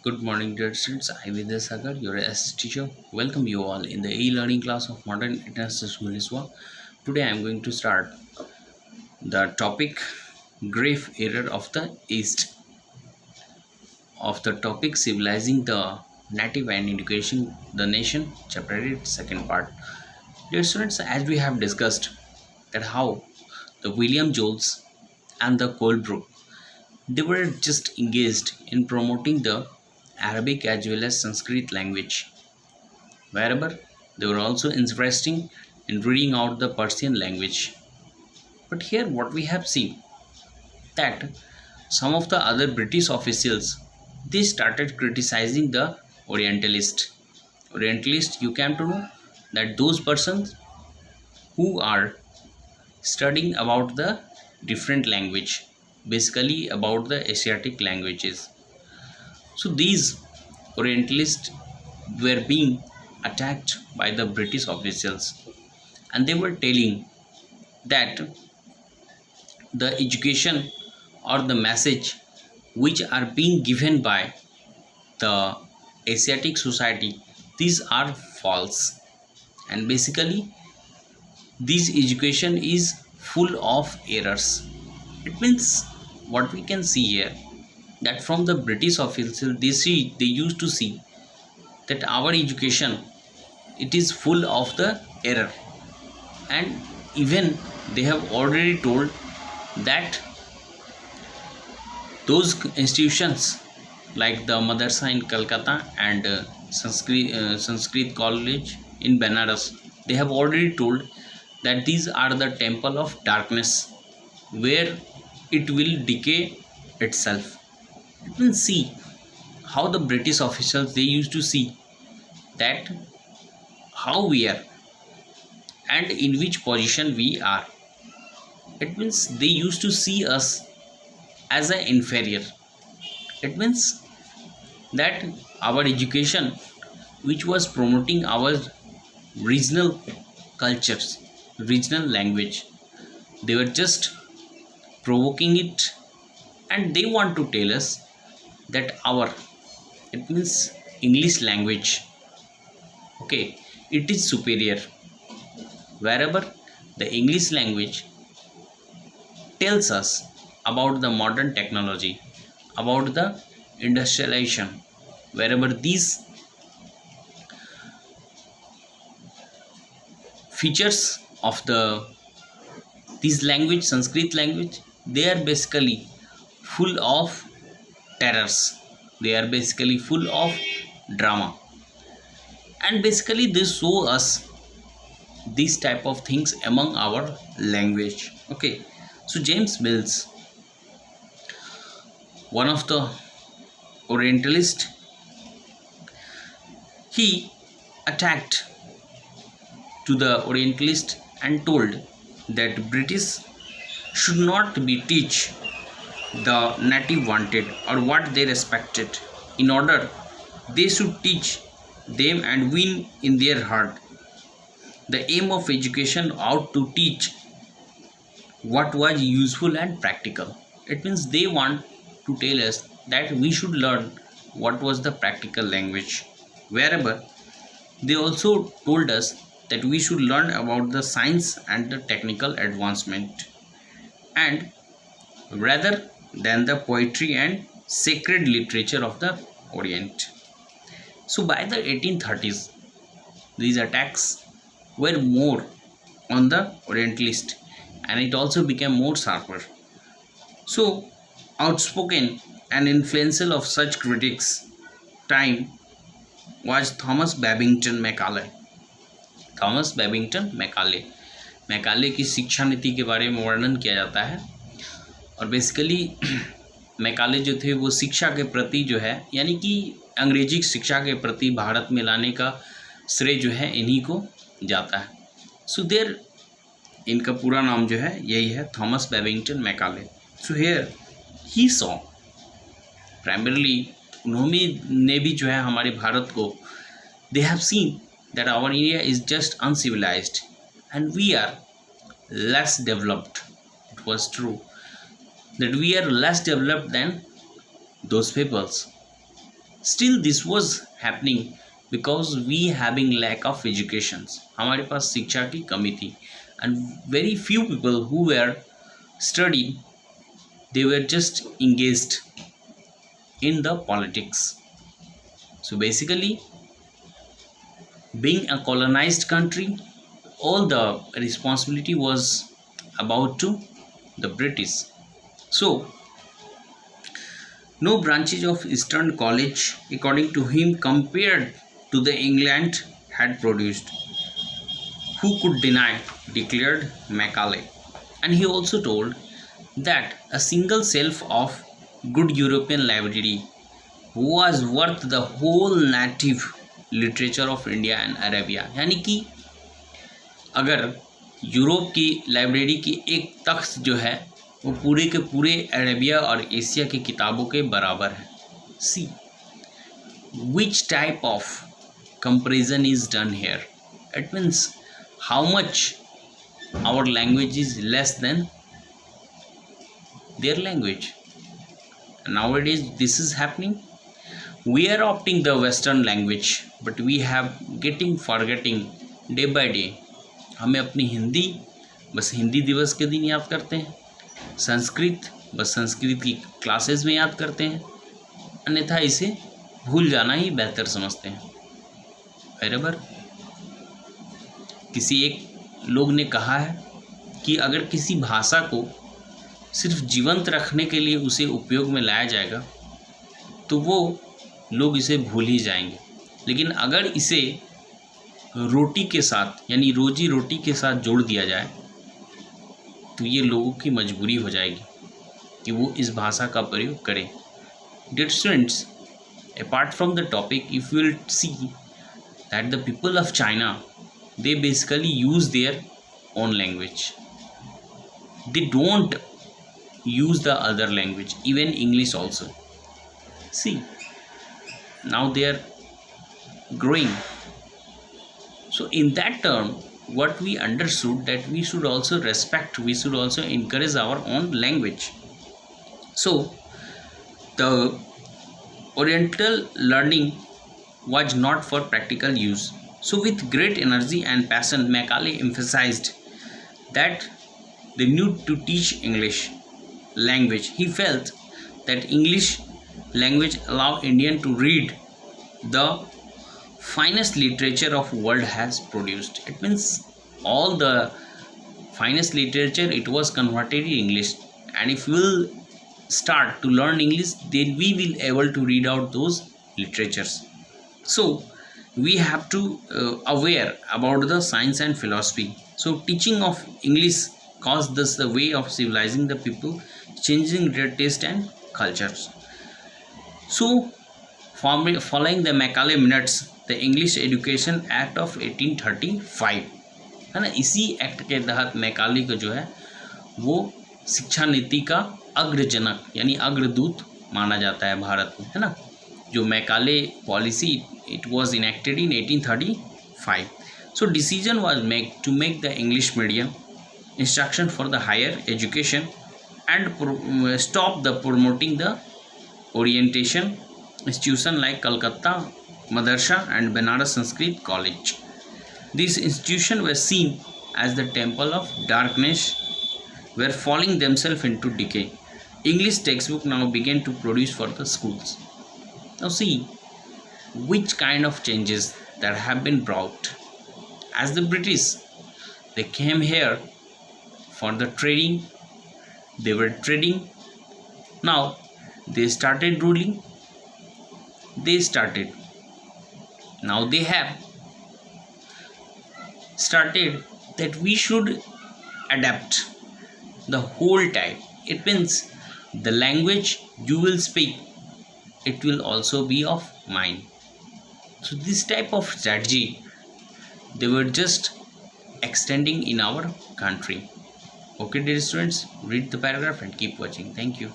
Good morning, dear students. I Vidya Sagar, your SS teacher. Welcome you all in the e-learning class of Modern International School Iswa. Today I am going to start the topic grave error of the East of the topic civilizing the native and education the nation, chapter 8, second part. Dear students, as we have discussed that how the William Jones and the Colebrook they were just engaged in promoting the Arabic as well as Sanskrit language. Wherever they were also interested in reading out the Persian language. But here what we have seen that some of the other British officials they started criticizing the Orientalist. Orientalist you came to know that those persons who are studying about the different language, basically about the Asiatic languages. So these Orientalists were being attacked by the British officials and they were telling that the education or the message which are being given by the Asiatic society these are false, and basically this education is full of errors. It means what we can see here that from the British officials they used to see that our education it is full of the error, and even they have already told that those institutions like the Madrasa in Calcutta and Sanskrit College in Benares they have already told that these are the temple of darkness where it will decay itself. You can see how the British officials they used to see that how we are and in which position we are. It means they used to see us as an inferior. It means that our education which was promoting our regional cultures, regional language, they were just provoking it, and they want to tell us that our it means English language, okay, it is superior, wherever the English language tells us about the modern technology, about the industrialization, wherever these features of the this language Sanskrit language they are basically full of terrors, they are basically full of drama, and basically they show us these type of things among our language. Okay, so James Mills, one of the Orientalist, he attacked to the Orientalist and told that British should not be teach the native wanted or what they respected. In order they should teach them and win in their heart. The aim of education ought to teach what was useful and practical. It means they want to tell us that we should learn what was the practical language. Wherever they also told us that we should learn about the science and the technical advancement, and rather than the poetry and sacred literature of the Orient. So by the 1830s, these attacks were more on the Orientalist, and it also became more sharper. So outspoken and influential of such critics time was Thomas Babington Macaulay. Thomas Babington Macaulay, Macaulay की शिक्षा नीति के बारे में वर्णन किया जाता है, और बेसिकली मैकाले जो थे वो शिक्षा के प्रति जो है यानी कि अंग्रेजी शिक्षा के प्रति भारत में लाने का श्रेय जो है इन्हीं को जाता है. सो देयर इनका पूरा नाम जो है यही है Thomas Babington Macaulay. So here he saw primarily उन्होंने भी जो है हमारे भारत को they have seen that our India is just uncivilized and we are less developed. It was true that we are less developed than those peoples. Still this was happening because we having lack of educations, हमारे पास शिक्षा की कमी थी, and very few people who were studied, they were just engaged in the politics. So basically, being a colonized country, all the responsibility was about to the British. So no branches of Eastern College, according to him, compared to the England had produced. Who could deny, declared Macaulay. And he also told that a single shelf of good European library was worth the whole native literature of India and Arabia. यानी कि अगर Europe की library की एक तख्त जो है वो पूरे के पूरे अरेबिया और एशिया की किताबों के बराबर है. See which type of comparison is done here. It means how much our language is less than their language. Nowadays this is happening. We are opting the western language, but we have forgetting day by day. हमें अपनी हिंदी बस हिंदी दिवस के दिन याद करते हैं, संस्कृत बस संस्कृत की क्लासेस में याद करते हैं, अन्यथा इसे भूल जाना ही बेहतर समझते हैं. बराबर. किसी एक लोग ने कहा है कि अगर किसी भाषा को सिर्फ जीवंत रखने के लिए उसे उपयोग में लाया जाएगा तो वो लोग इसे भूल ही जाएंगे, लेकिन अगर इसे रोटी के साथ यानी रोजी रोटी के साथ जोड़ दिया जाए तो ये लोगों की मजबूरी हो जाएगी कि वो इस भाषा का प्रयोग करें. Dear students, apart from the topic, if you will see that the people of China, they basically use their own language. They don't use the other language, even English also. See, now they are growing. So in that term, what we understood that we should also respect, we should also encourage our own language. So the Oriental learning was not for practical use. So with great energy and passion, Macaulay emphasized that they need to teach English language. He felt that English language allow Indian to read the finest literature of world has produced. It means all the finest literature, it was converted in English, and if we will start to learn English, then we will able to read out those literatures. So we have to aware about the science and philosophy. So teaching of English caused this the way of civilizing the people, changing their taste and cultures. So following the Macaulay minutes, the English Education Act of 1835 है ना, इसी act के तहत Macaulay को जो है वो शिक्षा नीति का अग्रजनक यानी अग्रदूत माना जाता है भारत में, है ना. जो Macaulay policy it was enacted in 1835. So decision was made to make the English medium instruction for the higher education and stop the promoting the orientation institution like Calcutta Madrasa and Banaras Sanskrit College. These institutions were seen as the temple of darkness, were falling themselves into decay. English textbook now began to produce for the schools. Now see which kind of changes that have been brought. As the British, they came here for the trading, they were trading. Now they started ruling, now they have started that we should adapt the whole time. It means the language you will speak, it will also be of mine. So this type of strategy they were just extending in our country. Okay dear students, read the paragraph and keep watching. Thank you.